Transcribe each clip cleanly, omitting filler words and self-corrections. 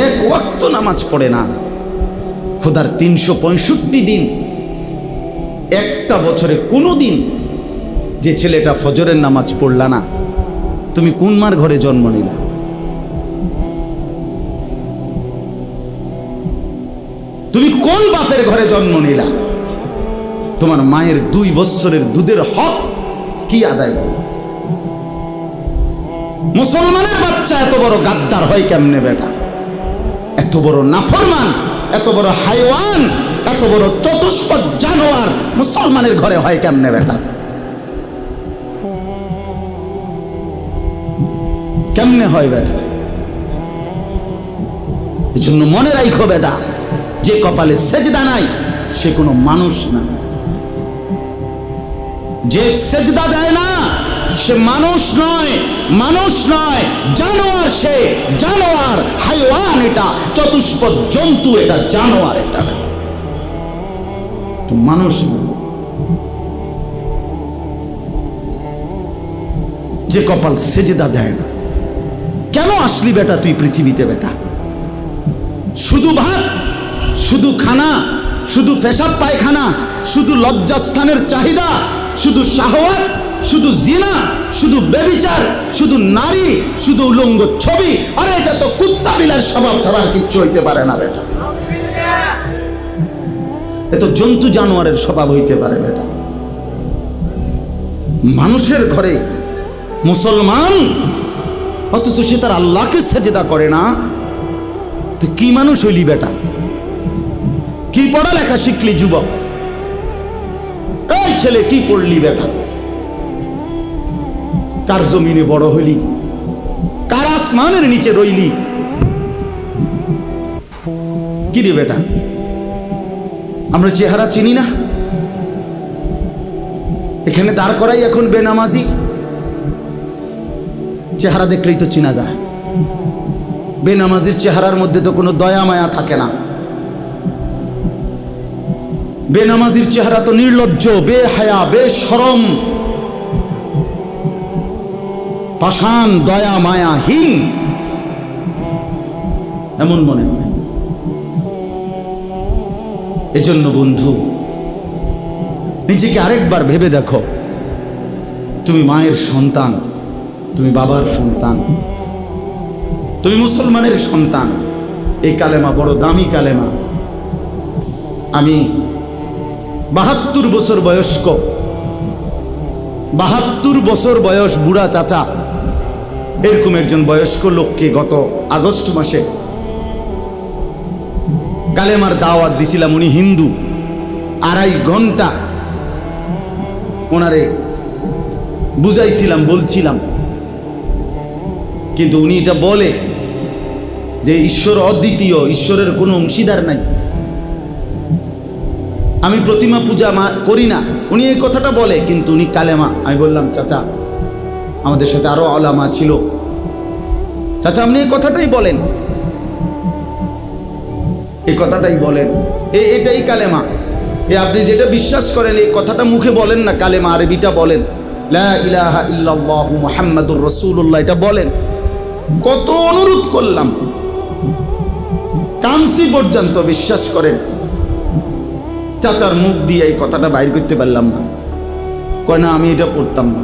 এক ওয়াক্ত নামাজ পড়ে না। খোদার 365 দিন, একটা বছরে কোনো দিন যে ছেলেটা ফজরের নামাজ পড়লা না, তুমি কোন মার ঘরে জন্ম নিলা? তুমি কোন বাপের ঘরে জন্ম নিলা? তোমার মায়ের 2 বছরের দুধের হক কি আদায় করো? মুসলমানের বাচ্চা এত বড় গাদ্দার হয় কেমনে বেটা? এত বড় নাফরমান, এত বড় হাইওয়ান, এত বড় চতুষ্পদ জানোয়ার মুসলমানের ঘরে হয় কেমনে বেটা? কেমনে হয় বেটা? এই জন্য মনে রাখো বেটা, যে কপালে সেজদা নাই সে কোনো মানুষ না। যে সেজদা দেয় না সে মানুষ নয়, মানুষ নয়, জানোয়ার। সে জানোয়ার, হাইওয়ান, এটা চতুষ্পদ জন্তু, এটা জানোয়ার, এটা মানুষ না। যে কপাল সেজদা দেয় না। কেন আসলি বেটা তুই পৃথিবীতে বেটা? শুধু ভাত, শুধু খানা, শুধু পেশাব পায়খানা, শুধু লজ্জাস্থানের চাহিদা, শুধু শাহওয়াত, শুধু জিনা, শুধু ব্যভিচার, শুধু নারী, শুধু উলঙ্গ ছবি। আরে এটা তো কুত্তা বিলার স্বভাব ছাড়া আর কিচ্ছু হইতে পারে না বেটা। এ তো জন্তু জানোয়ারের স্বভাব হইতে পারে বেটা। মানুষের ঘরে মুসলমান, অথচ সে তার আল্লাহকে সেজদা করে না। তো কি মানুষ হইলি বেটা? কি পড়ালেখা শিখলি যুবক? এই ছেলে কি পড়লি বেটা? কার জমিনে বড় হইলি? কার আসমানের নিচে রইলি? কি রে বেটা, আমরা চেহারা চিনি না? এখানে দাঁড় করাই এখন বেনামাজি। চেহারা দেখলেই তো চিনা যায়। বেনামাজির চেহারার মধ্যে তো কোনো দয়া মায়া থাকে না। বেনামাজির চেহারা তো নির্লজ্জ, বেহায়া, বেশরম, পাষাণ, দয়া মায়াহীন এমন মনে হয়। এজন্য বন্ধু, নিজেকে আরেকবার ভেবে দেখো। তুমি মায়ের সন্তান, তুমি বাবার সন্তান, তুমি মুসলমানের সন্তান। এই কালেমা বড় দামি কালেমা। আমি 72 বছর বয়স্ক, 72 বছর বয়স বুড়া চাচা, এরকম একজন বয়স্ক লোককে গত আগস্ট মাসে কালেমার দাওয়াত দিছিলাম। উনি হিন্দু। 2.5 ঘন্টা ওনারে বুঝাইছিলাম, বলছিলাম, কিন্তু উনি এটা বলে যে ঈশ্বর অদ্বিতীয়, ঈশ্বরের কোনো অংশীদার নাই, আমি প্রতিমা পূজা করি না। উনি এই কথাটা বলে, কিন্তু উনি কালেমা। আমি বললাম, চাচা, আমাদের সাথে আরো আলেমা ছিল, চাচা আপনি এই কথাটাই বলেন, এই কথাটাই বলেন, এটাই কালেমা। আপনি যেটা বিশ্বাস করেন এই কথাটা মুখে বলেন না, কালেমা আরবিটা বলেন, লা ইলাহা ইল্লাল্লাহু মুহাম্মাদুর রাসূলুল্লাহ, এটা বলেন। কত অনুরোধ করলাম, কানসি পর্যন্ত, বিশ্বাস করেন চাচার মুখ দিয়ে এই কথাটা বাইর করতে পারলাম না। কয় না, আমি এটা পড়তাম না।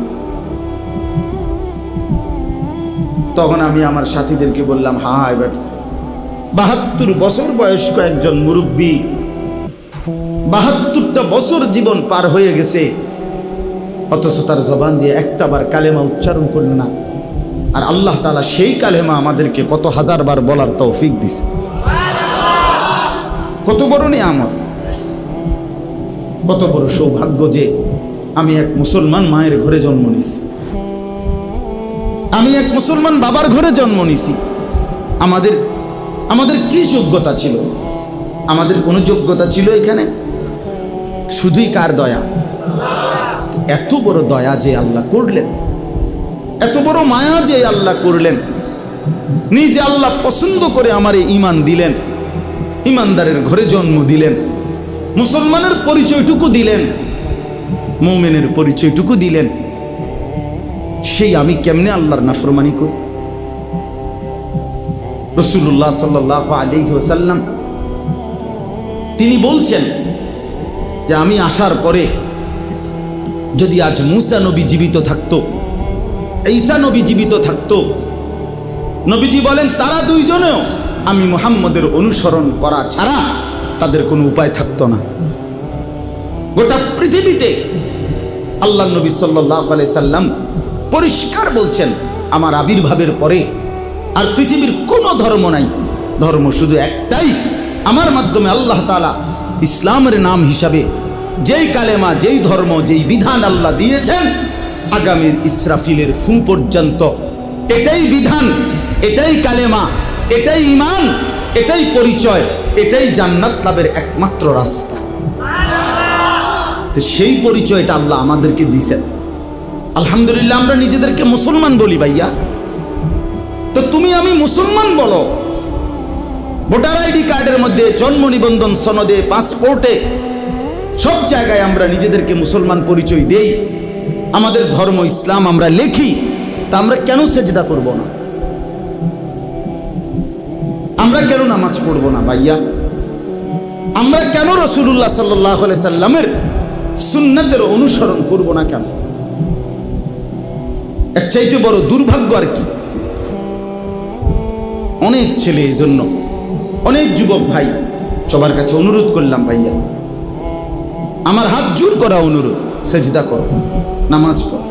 তখন আমি আমার সাথীদেরকে বললাম, হ্যাঁ এবার 72 বছর বয়স্ক একজন মুরব্বী, 72টা বছর জীবন পার হয়ে গেছে, অথচ তার জবান দিয়ে একটাবার কালেমা উচ্চারণ করল না। আর আল্লাহ তাআলা সেই কালেমা আমাদেরকে কত হাজারবার বলার তৌফিক দিছে। কত বড় নিয়ামত, কত বড় সৌভাগ্য যে আমি এক মুসলমান মায়ের ঘরে জন্ম নিছি, আমি এক মুসলমান বাবার ঘরে জন্ম নিছি। আমাদের কি যোগ্যতা ছিল? আমাদের কোনো যোগ্যতা ছিল এখানে? শুধুই কার দয়া? এত বড় দয়া যে আল্লাহ করলেন, এত বড় মায়া যে আল্লাহ করলেন, নিজে আল্লাহ পছন্দ করে আমারে ঈমান দিলেন, ঈমানদারের ঘরে জন্ম দিলেন, মুসলমানের পরিচয়টুকু দিলেন, মুমিনের পরিচয়টুকু দিলেন। সেই আমি কেমনে আল্লাহর নাফরমানি করি? রাসূলুল্লাহ সাল্লাল্লাহু আলাইহি ওয়াসাল্লাম তিনি বলছেন যে আমি আসার পরে যদি আজ মুসা নবী জীবিত থাকতো, ঈসা নবী জীবিত থাকতো, নবীজি বলেন তারা দুইজনেও আমি মুহাম্মদের অনুসরণ করা ছাড়া তাদের কোনো উপায় থাকতো না। গোটা পৃথিবীতে আল্লাহ নবী সাল্লাল্লাহু আলাইহি সাল্লাম পরিষ্কার বলছেন আমার আবির্ভাবের পরে আর পৃথিবীর কোনো ধর্ম নাই, ধর্ম শুধু একটাই, আমার মাধ্যমে আল্লাহ তাআলা ইসলামের নাম হিসাবে যেই কালেমা, যেই ধর্ম, যেই বিধান আল্লাহ দিয়েছেন আগামীর ইসরাফিলের ফু পর্যন্ত এটাই বিধান, এটাই কালেমা, এটাই ঈমান, এটাই পরিচয়, এটাই জান্নাত লাভের একমাত্র রাস্তা। তো সেই পরিচয়টা আল্লাহ আমাদেরকে দিয়েছেন। আলহামদুলিল্লাহ আমরা নিজেদেরকে মুসলমান বলি ভাইয়া, তো তুমি আমি মুসলমান বলো, ভোটার আইডি কার্ডের মধ্যে, জন্ম নিবন্ধন সনদে, পাসপোর্টে, সব জায়গায় আমরা নিজেদেরকে মুসলমান পরিচয় দেই, আমাদের ধর্ম ইসলাম আমরা লেখি, তা আমরা কেন সেজদা করব না? আমরা কেন নামাজ পড়ব না ভাইয়া? আমরা কেন রাসূলুল্লাহ সাল্লাল্লাহু আলাইহি সাল্লামের সুন্নাতের অনুসরণ করব না কেন? এর চাইতে বড় দুর্ভাগ্য আর কি? অনেক ছেলে, এই জন্য অনেক যুবক ভাই সবার কাছে অনুরোধ করলাম ভাইয়া, আমার হাত জোর করা অনুরোধ, সেজদা করো, নামাজ পড়ো।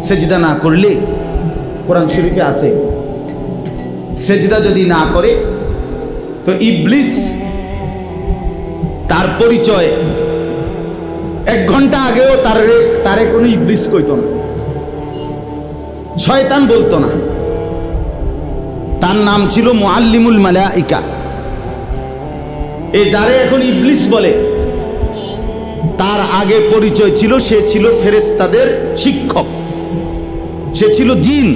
সেজদা না করলে কোরআন শরীফে আছে সেজদা যদি না করে তো ইবলিস তার পরিচয় 1 ঘন্টা আগেও তারে কোনো ইবলিস কইতো না, শয়তান বলতো না, তার নাম ছিল মুআল্লিমুল মালাইকা। এই যারে এখন ইবলিস বলে তার আগে পরিচয় ছিল সে ছিল ফেরেশতাদের শিক্ষক, সে ছিল জিন।